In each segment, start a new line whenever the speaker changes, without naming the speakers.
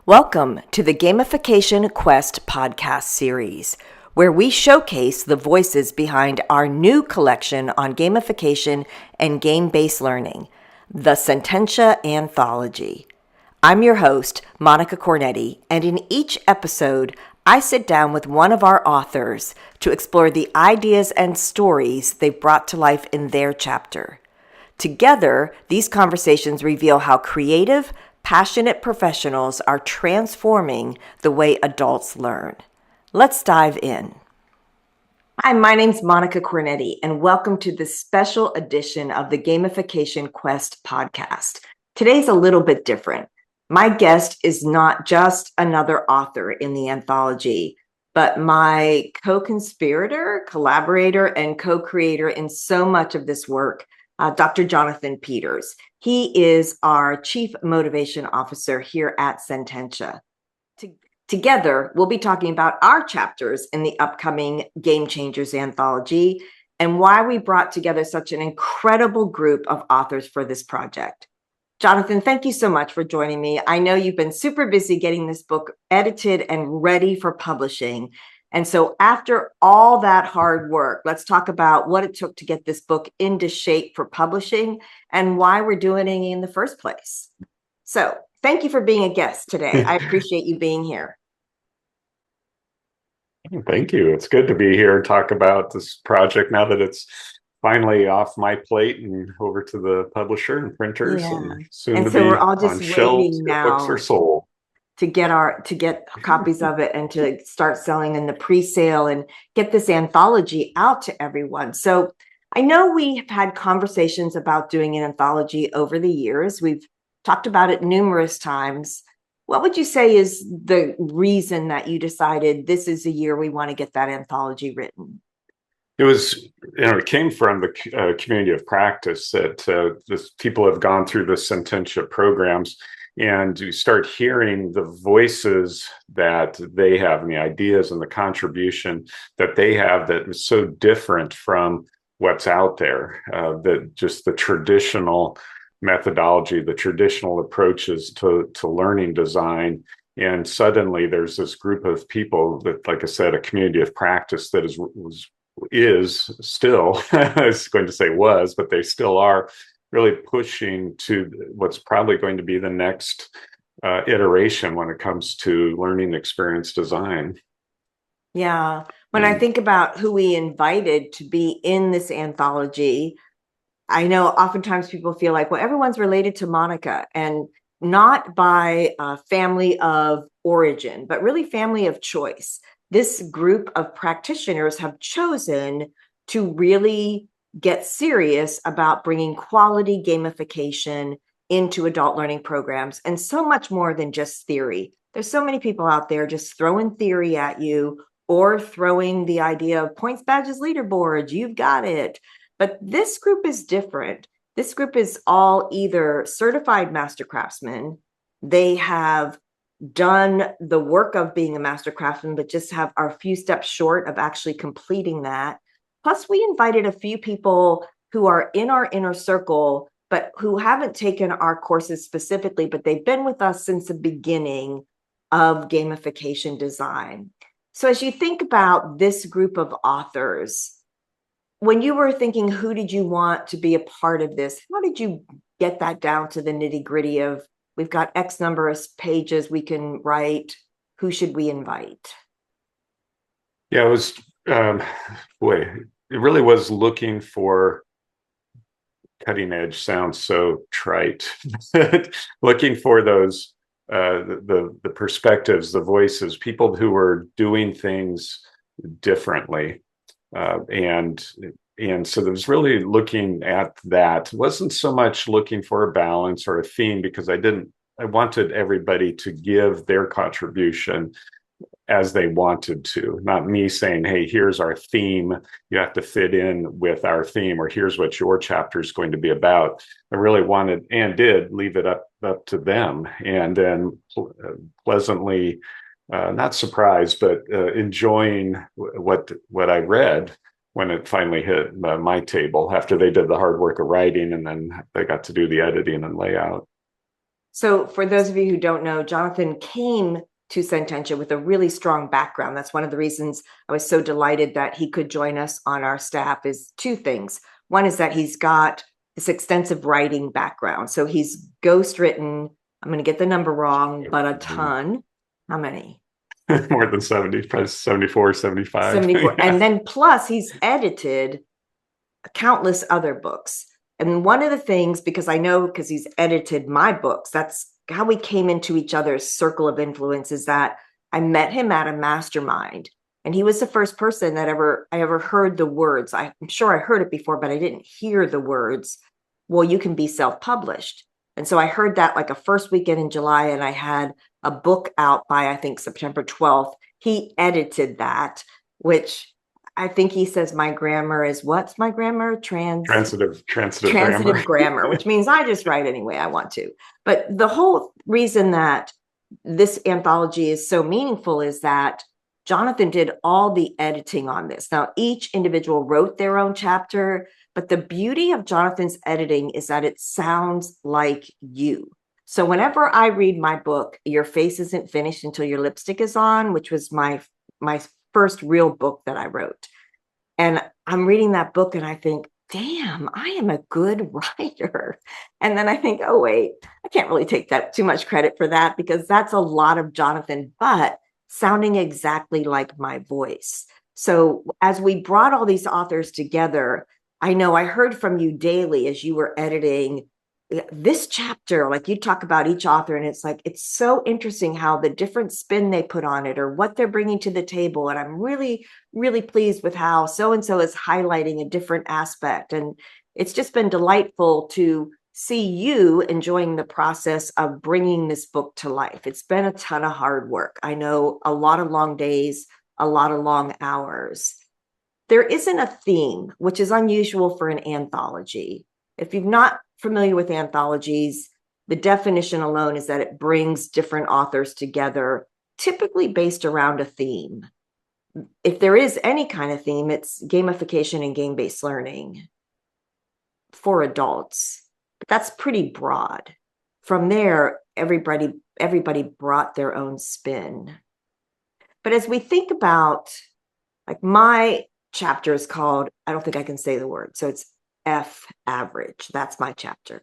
Welcome to the Gamification Quest podcast series, where we showcase the voices behind our new collection on gamification and game-based learning, the Sententia Anthology. I'm your host, Monica Cornetti, and in each episode, I sit down with one of our authors to explore the ideas and stories they've brought to life in their chapter. Together, these conversations reveal how creative, passionate professionals are transforming the way adults learn. Let's dive in. Hi, my name's Monica Cornetti, and welcome to this special edition of the Gamification Quest podcast. Today's a little bit different. My guest is not just another author in the anthology, but my co-conspirator, collaborator, and co-creator in so much of this work, Dr. Jonathan Peters. He is our Chief Motivation Officer here at Sententia. Together, we'll be talking about our chapters in the upcoming Gamechangers anthology and why we brought together such an incredible group of authors for this project. Jonathan, thank you so much for joining me. I know you've been super busy getting this book edited and ready for publishing. And so after all that hard work, let's talk about what it took to get this book into shape for publishing and why we're doing it in the first place. So thank you for being a guest today. I appreciate you being here.
Thank you. It's good to be here and talk about this project now that it's finally off my plate and over to the publisher and printers, and soon
and
to
so
be
we're all just
on shelves.
now
books are sold.
To get copies of it and to start selling in the pre-sale and get this anthology out to everyone. So I know we've had conversations about doing an anthology over the years. We've talked about it numerous times. What would you say is the reason that you decided this is the year we want to get that anthology written?
It came from the community of practice that people have gone through the Sententia programs, and you start hearing the voices that they have and the ideas and the contribution that they have that is so different from what's out there, that just the traditional methodology, the traditional approaches to learning design. And suddenly there's this group of people that, like I said, a community of practice that is still, I was going to say was, but they still are really pushing to what's probably going to be the next iteration when it comes to learning experience design.
Yeah. When I think about who we invited to be in this anthology, I know oftentimes people feel like, well, everyone's related to Monica, and not by family of origin, but really family of choice. This group of practitioners have chosen to really get serious about bringing quality gamification into adult learning programs, and so much more than just theory. There's so many people out there just throwing theory at you or throwing the idea of points, badges, leaderboards, you've got it. But this group is different. This group is all either certified master craftsmen, they have done the work of being a master craftsman, but just are a few steps short of actually completing that. Plus, we invited a few people who are in our inner circle, but who haven't taken our courses specifically, but they've been with us since the beginning of gamification design. So as you think about this group of authors, when you were thinking, who did you want to be a part of this? How did you get that down to the nitty-gritty of, we've got X number of pages we can write, who should we invite?
Yeah, it was, it really was looking for, cutting edge sounds so trite, looking for those, the perspectives, the voices, people who were doing things differently. And so there was really looking at that. It wasn't so much looking for a balance or a theme, because I wanted everybody to give their contribution as they wanted to, not me saying, hey, here's our theme, you have to fit in with our theme, or here's what your chapter is going to be about. I really wanted and did leave it up to them, and then pleasantly not surprised, but enjoying what I read when it finally hit my table after they did the hard work of writing, and then they got to do the editing and layout.
So for those of you who don't know, Jonathan came to Sententia with a really strong background. That's one of the reasons I was so delighted that he could join us on our staff is two things. One is that he's got this extensive writing background. So he's ghostwritten, I'm going to get the number wrong, but a ton. How many?
More than 70, probably 74, 75.
74.
Yeah.
And then plus he's edited countless other books. And one of the things, because I know because he's edited my books, that's how we came into each other's circle of influence, is that I met him at a mastermind. And he was the first person that I ever heard the words. I'm sure I heard it before, but I didn't hear the words, well, you can be self-published. And so I heard that like a first weekend in July, and I had a book out by, I think, September 12th. He edited that, which I think he says my grammar is, what's my grammar?
Transitive
grammar, which means I just write any way I want to. But the whole reason that this anthology is so meaningful is that Jonathan did all the editing on this. Now, each individual wrote their own chapter, but the beauty of Jonathan's editing is that it sounds like you. So whenever I read my book, Your Face Isn't Finished Until Your Lipstick Is On, which was my first real book that I wrote. And I'm reading that book and I think, damn, I am a good writer. And then I think, oh, wait, I can't really take that too much credit for that because that's a lot of Jonathan, but sounding exactly like my voice. So as we brought all these authors together, I know I heard from you daily as you were editing this chapter, like you talk about each author, and it's like, it's so interesting how the different spin they put on it or what they're bringing to the table. And I'm really, really pleased with how so-and-so is highlighting a different aspect. And it's just been delightful to see you enjoying the process of bringing this book to life. It's been a ton of hard work. I know a lot of long days, a lot of long hours. There isn't a theme, which is unusual for an anthology. If you're not familiar with anthologies, the definition alone is that it brings different authors together, typically based around a theme. If there is any kind of theme, it's gamification and game-based learning for adults. But that's pretty broad. From there, everybody brought their own spin. But as we think about, like my chapter is called, I don't think I can say the word, so it's F average. That's my chapter.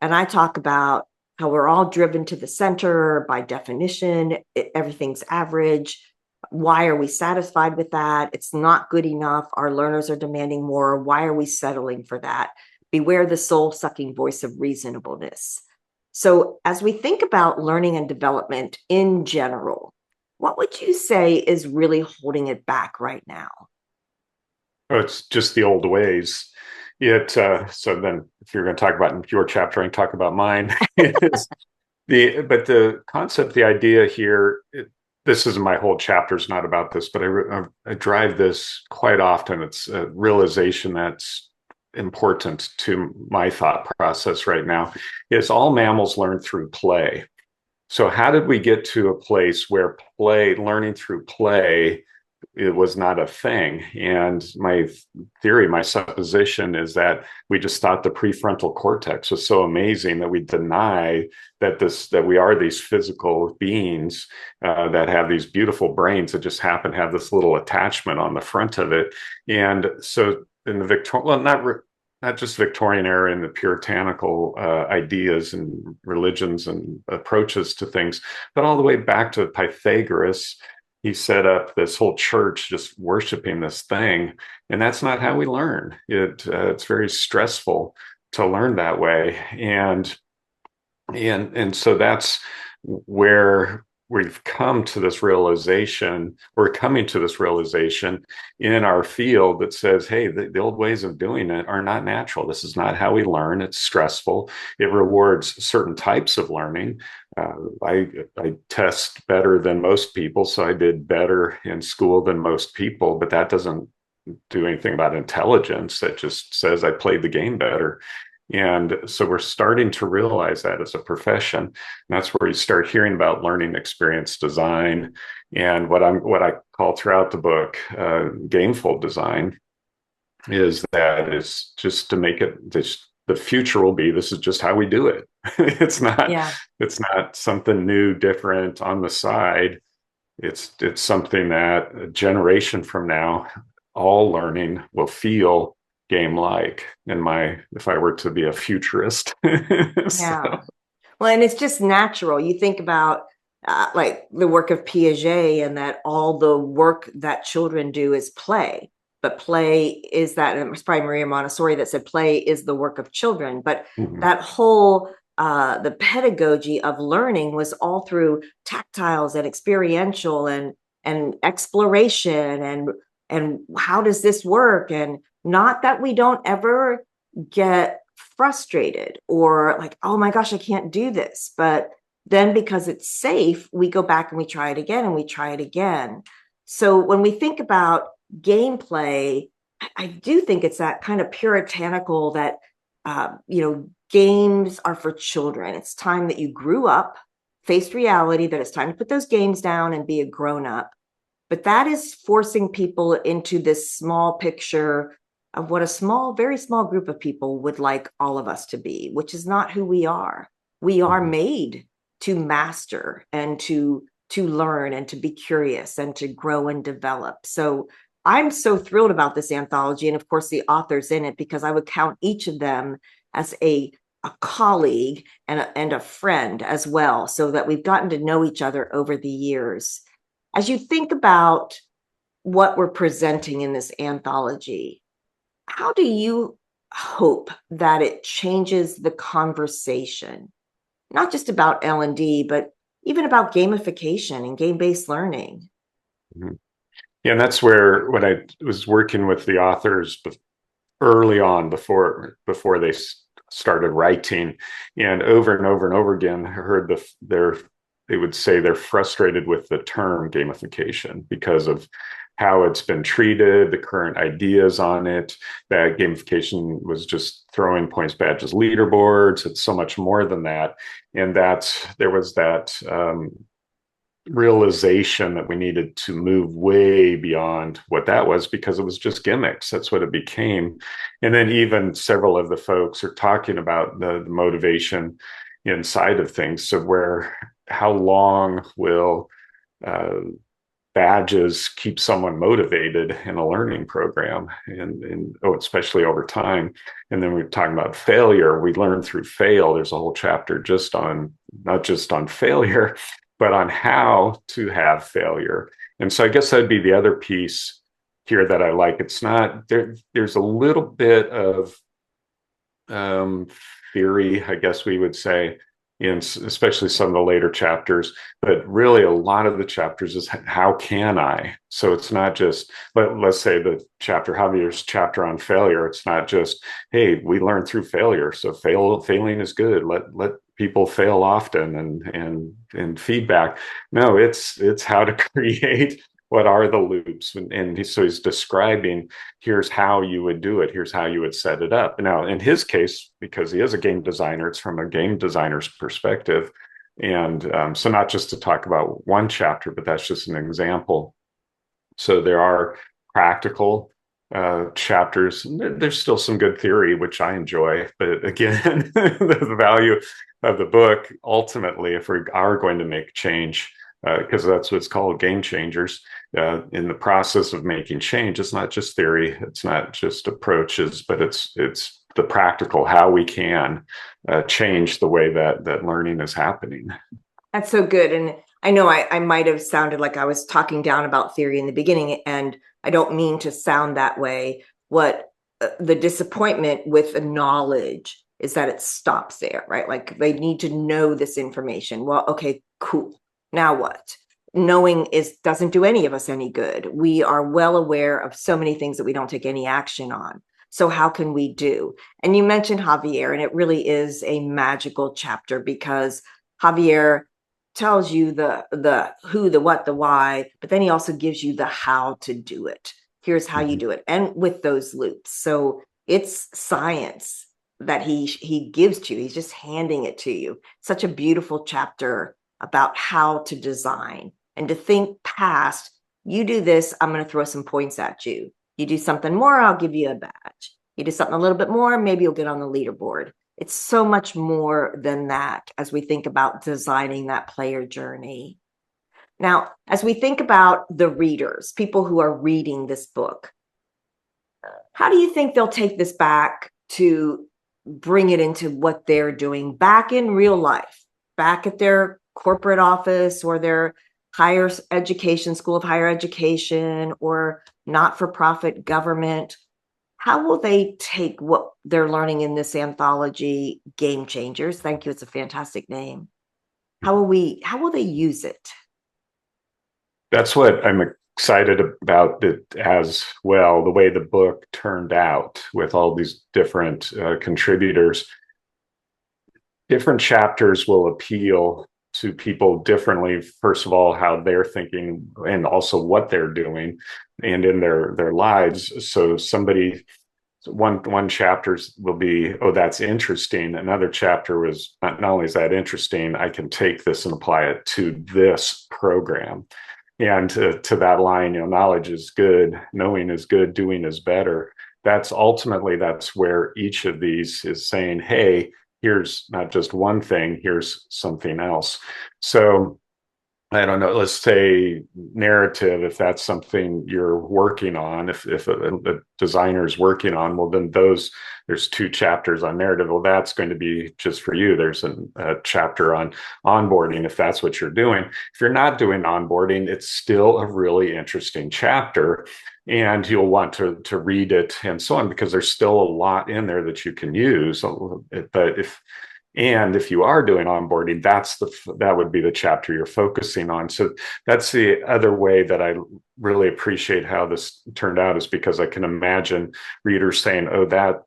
And I talk about how we're all driven to the center by definition. Everything's average. Why are we satisfied with that? It's not good enough. Our learners are demanding more. Why are we settling for that? Beware the soul-sucking voice of reasonableness. So as we think about learning and development in general, what would you say is really holding it back right now?
Oh, it's just the old ways. So then if you're going to talk about your chapter and talk about mine, but the concept, the idea here, this is my whole chapter is not about this, but I drive this quite often. It's a realization that's important to my thought process right now is all mammals learn through play. So how did we get to a place where learning through play, it was not a thing? And my theory, my supposition is that we just thought the prefrontal cortex was so amazing that we deny that we are these physical beings that have these beautiful brains that just happen to have this little attachment on the front of it. And so in the Victorian, well, not just Victorian era and the puritanical ideas and religions and approaches to things, but all the way back to Pythagoras. He set up this whole church just worshiping this thing, and that's not how we learn. It's very stressful to learn that way, and so that's where we've come to this realization. We're coming to this realization in our field that says, hey, the old ways of doing it are not natural. This is not how we learn. It's stressful. It rewards certain types of learning. I test better than most people, so I did better in school than most people, but that doesn't do anything about intelligence. That just says I played the game better. And so we're starting to realize that as a profession. And that's where you start hearing about learning experience design and what I call throughout the book gameful design is just to make it just the future will be. This is just how we do it. it's not
Yeah.
it's not something new, different on the side. It's something that a generation from now, all learning will feel game like. If I were to be a futurist. So,
Yeah. Well, and it's just natural. You think about like the work of Piaget, and that all the work that children do is play. But play is that, and it was probably Maria Montessori that said play is the work of children. But
mhm,
that whole the pedagogy of learning was all through tactiles and experiential and exploration and how does this work? And not that we don't ever get frustrated or like, oh my gosh, I can't do this. But then because it's safe, we go back and we try it again and we try it again. So when we think about gameplay, I do think it's that kind of puritanical that, games are for children. It's time that you grew up, faced reality, that it's time to put those games down and be a grown up. But that is forcing people into this small picture of what a small, very small group of people would like all of us to be, which is not who we are. We are
mhm.
made to master and to learn and to be curious and to grow and develop. So I'm so thrilled about this anthology, and of course the authors in it, because I would count each of them as a colleague and a friend as well, so that we've gotten to know each other over the years. As you think about what we're presenting in this anthology, how do you hope that it changes the conversation, not just about L&D, but even about gamification and game-based learning?
Mhm. Yeah, and that's where when I was working with the authors early on before they started writing, and over and over again, I heard they would say they're frustrated with the term gamification because of how it's been treated, the current ideas on it, that gamification was just throwing points, badges, leaderboards. It's so much more than that. And there was that realization that we needed to move way beyond what that was, because it was just gimmicks. That's what it became. And then even several of the folks are talking about the motivation inside of things. So how long will uh, badges keep someone motivated in a learning program, and especially over time? And then we're talking about failure. We learn through fail. There's a whole chapter just on, not just on failure, but on how to have failure. And so I guess that'd be the other piece here that I like. It's not there. There's a little bit of um, theory, I guess we would say, in especially some of the later chapters. But really, a lot of the chapters is how can I? So it's not just let's say the Javier's chapter on failure. It's not just, hey, we learn through failure, so failing is good. Let people fail often and feedback. No, it's how to create what are the loops, and so he's describing, here's how you would do it, here's how you would set it up. Now in his case, because he is a game designer, it's from a game designer's perspective. And so not just to talk about one chapter, but that's just an example. So there are practical chapters. There's still some good theory, which I enjoy, but again, the value of the book ultimately, if we are going to make change, because that's what's called Game Changers. In the process of making change, it's not just theory, it's not just approaches, but it's the practical, how we can change the way that learning is happening.
That's so good. And I know I might have sounded like I was talking down about theory in the beginning, and I don't mean to sound that way. What the disappointment with the knowledge is that it stops there, right? Like they need to know this information. Well, okay, cool. Now what? Knowing doesn't do any of us any good. We are well aware of so many things that we don't take any action on. So how can we do? And you mentioned Javier, and it really is a magical chapter because Javier tells you the who, the what, the why, but then he also gives you the how to do it. Here's how you
Mhm.
do it, and with those loops. So it's science that he gives to you. He's just handing it to you. Such a beautiful chapter about how to design and to think past. You do this, I'm going to throw some points at you. You do something more, I'll give you a badge. You do something a little bit more, maybe you'll get on the leaderboard. It's so much more than that as we think about designing that player journey. Now, as we think about the readers, people who are reading this book, how do you think they'll take this back to bring it into what they're doing back in real life, back at their corporate office or their higher education, school of higher education, or not-for-profit government? How will they take what they're learning in this anthology, Gamechangers? Thank you. It's a fantastic name. How will they use it?
That's what I'm excited about it as well, the way the book turned out with all these different contributors. Different chapters will appeal to people differently. First of all, how they're thinking and also what they're doing and in their lives. So one chapters will be, oh, that's interesting. Another chapter was not only is that interesting, I can take this and apply it to this program. And to that line, knowledge is good, knowing is good, doing is better. That's where each of these is saying, hey, here's not just one thing, here's something else. So I don't know, let's say narrative, if that's something you're working on, if a designer is working on, well, then there's 2 chapters on narrative. Well, that's going to be just for you. There's a chapter on onboarding, if that's what you're doing. If you're not doing onboarding, it's still a really interesting chapter, and you'll want to read it and so on, because there's still a lot in there that you can use. But if you are doing onboarding, that would be the chapter you're focusing on. So that's the other way that I really appreciate how this turned out, is because I can imagine readers saying, oh, that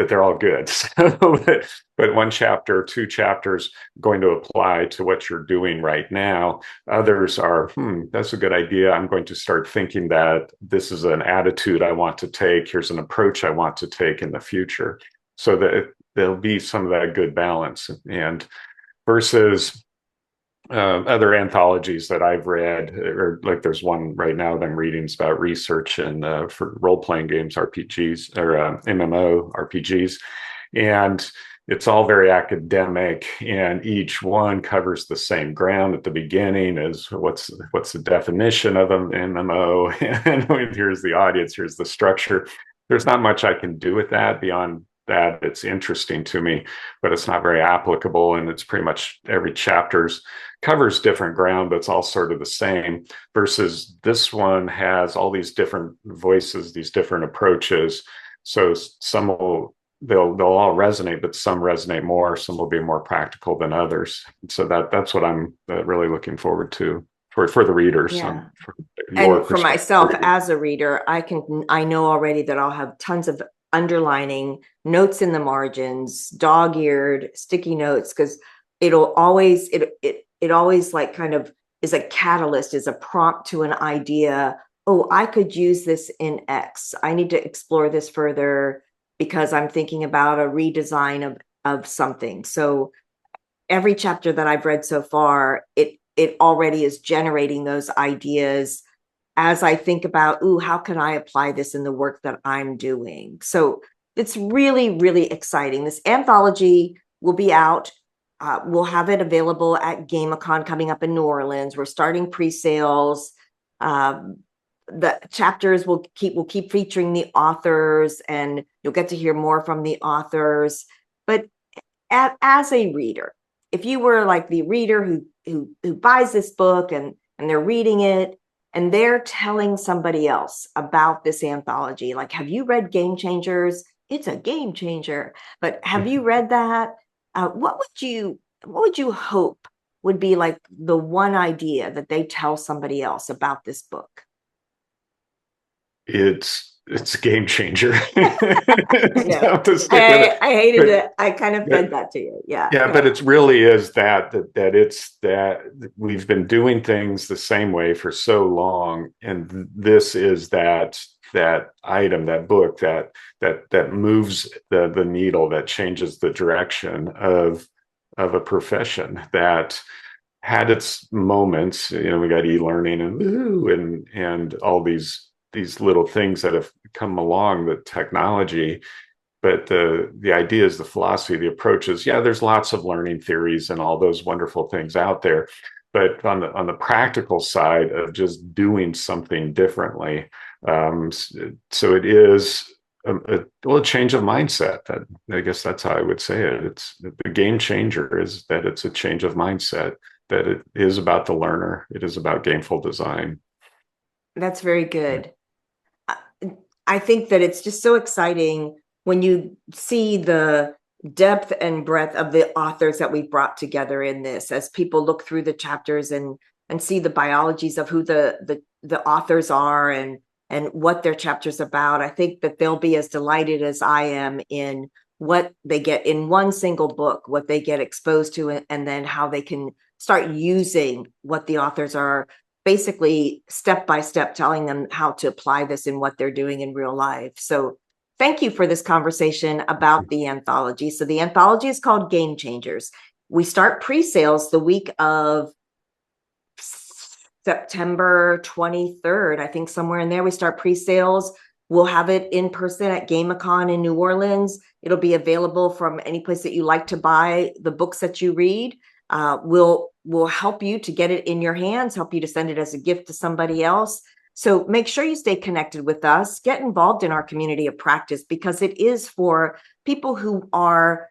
they're all good. But one chapter, 2 chapters going to apply to what you're doing right now. Others are, that's a good idea. I'm going to start thinking that this is an attitude I want to take. Here's an approach I want to take in the future. So that there'll be some of that good balance, and versus other anthologies that I've read, or like there's one right now that I'm reading, it's about research and for role-playing games, RPGs, or MMO RPGs, and it's all very academic, and each one covers the same ground at the beginning as what's the definition of an MMO, and here's the audience, here's the structure. There's not much I can do with that beyond that. It's interesting to me, but it's not very applicable, and it's pretty much every chapter's covers different ground, but it's all sort of the same, versus this one has all these different voices, these different approaches. So they'll all resonate, but some resonate more, some will be more practical than others. So that's what I'm really looking forward to for the readers.
Yeah. And for myself as a reader, I know already that I'll have tons of underlining, notes in the margins, dog-eared sticky notes, because it always like kind of is a catalyst, is a prompt to an idea. Oh, I could use this in X. I need to explore this further because I'm thinking about a redesign of something. So every chapter that I've read so far, it already is generating those ideas as I think about, ooh, how can I apply this in the work that I'm doing? So it's really, really exciting. This anthology will be out. We'll have it available at Gamecon coming up in New Orleans. We're starting pre-sales. The chapters will keep featuring the authors, and you'll get to hear more from the authors. But as a reader, if you were like the reader who buys this book and they're reading it, and they're telling somebody else about this anthology, like, have you read Gamechangers? It's a game changer. But have you read that? What would you hope would be like the one idea that they tell somebody else about this book?
It's a game changer.
Yeah. I hated it. I kind of fed that to you. Yeah.
Yeah, but it really is that it's that we've been doing things the same way for so long, and this is that item, that book that moves the needle, that changes the direction of a profession that had its moments. We got e-learning and all these these little things that have come along, the technology. But the ideas, the philosophy, the approaches, yeah, there's lots of learning theories and all those wonderful things out there. But on the practical side of just doing something differently, so it is a change of mindset. That, I guess that's how I would say it. It's the game changer is that it's a change of mindset. That it is about the learner. It is about gameful design.
That's very good. I think that it's just so exciting when you see the depth and breadth of the authors that we've brought together in this, as people look through the chapters and see the biologies of who the authors are and what their chapter's about. I think that they'll be as delighted as I am in what they get in one single book, what they get exposed to, and then how they can start using what the authors are basically step by step telling them how to apply this in what they're doing in real life. So thank you for this conversation about the anthology. So the anthology is called Gamechangers. We start pre-sales the week of September 23rd. I think somewhere in there we start pre-sales. We'll have it in person at GameCon in New Orleans. It'll be available from any place that you like to buy the books that you read. We'll help you to get it in your hands, help you to send it as a gift to somebody else. So make sure you stay connected with us, get involved in our community of practice, because it is for people who are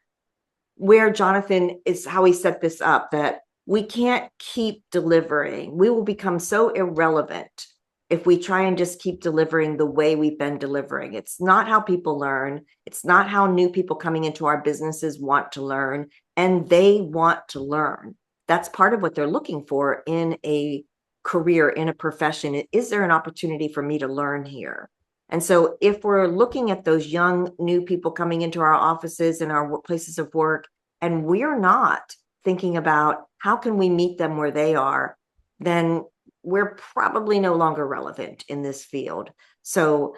where Jonathan is, how he set this up, that we can't keep delivering. We will become so irrelevant if we try and just keep delivering the way we've been delivering. It's not how people learn. It's not how new people coming into our businesses want to learn, and they want to learn. That's part of what they're looking for in a career, in a profession. Is there an opportunity for me to learn here? And so if we're looking at those young, new people coming into our offices and our places of work, and we're not thinking about how can we meet them where they are, then we're probably no longer relevant in this field. So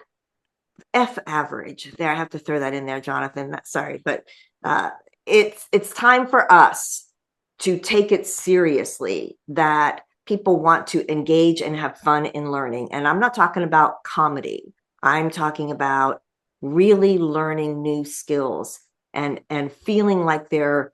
F average there. I have to throw that in there, Jonathan. Sorry, but it's time for us to take it seriously that people want to engage and have fun in learning. And I'm not talking about comedy. I'm talking about really learning new skills and feeling like they're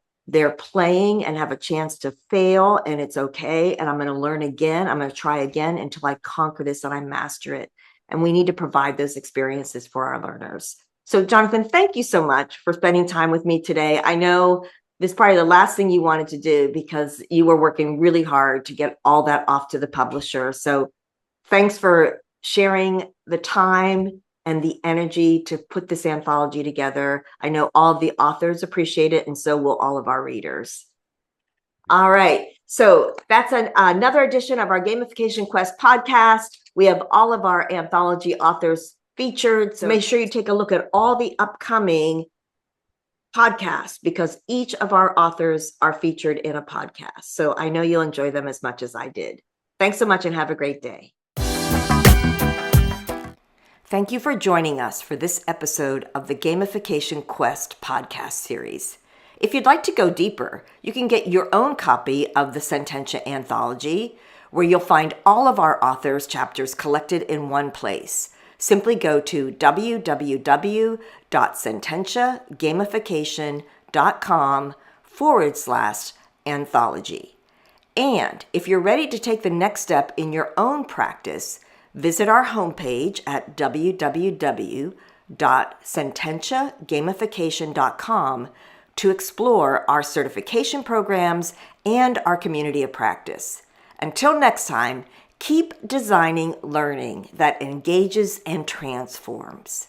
playing and have a chance to fail, and it's okay. And I'm going to learn again. I'm going to try again until I conquer this and I master it. And we need to provide those experiences for our learners. So Jonathan, thank you so much for spending time with me today. I know this is probably the last thing you wanted to do because you were working really hard to get all that off to the publisher. So thanks for sharing the time and the energy to put this anthology together. I know all of the authors appreciate it, and so will all of our readers. All right, so that's another edition of our Gamification Quest podcast. We have all of our anthology authors featured, so make sure you take a look at all the upcoming podcasts, because each of our authors are featured in a podcast. So I know you'll enjoy them as much as I did. Thanks so much and have a great day. Thank you for joining us for this episode of the Gamification Quest podcast series. If you'd like to go deeper, you can get your own copy of the Sententia Anthology, where you'll find all of our authors' chapters collected in one place. Simply go to www.sententiagamification.com/anthology. And if you're ready to take the next step in your own practice, visit our homepage at www.sententiagamification.com to explore our certification programs and our community of practice. Until next time, keep designing learning that engages and transforms.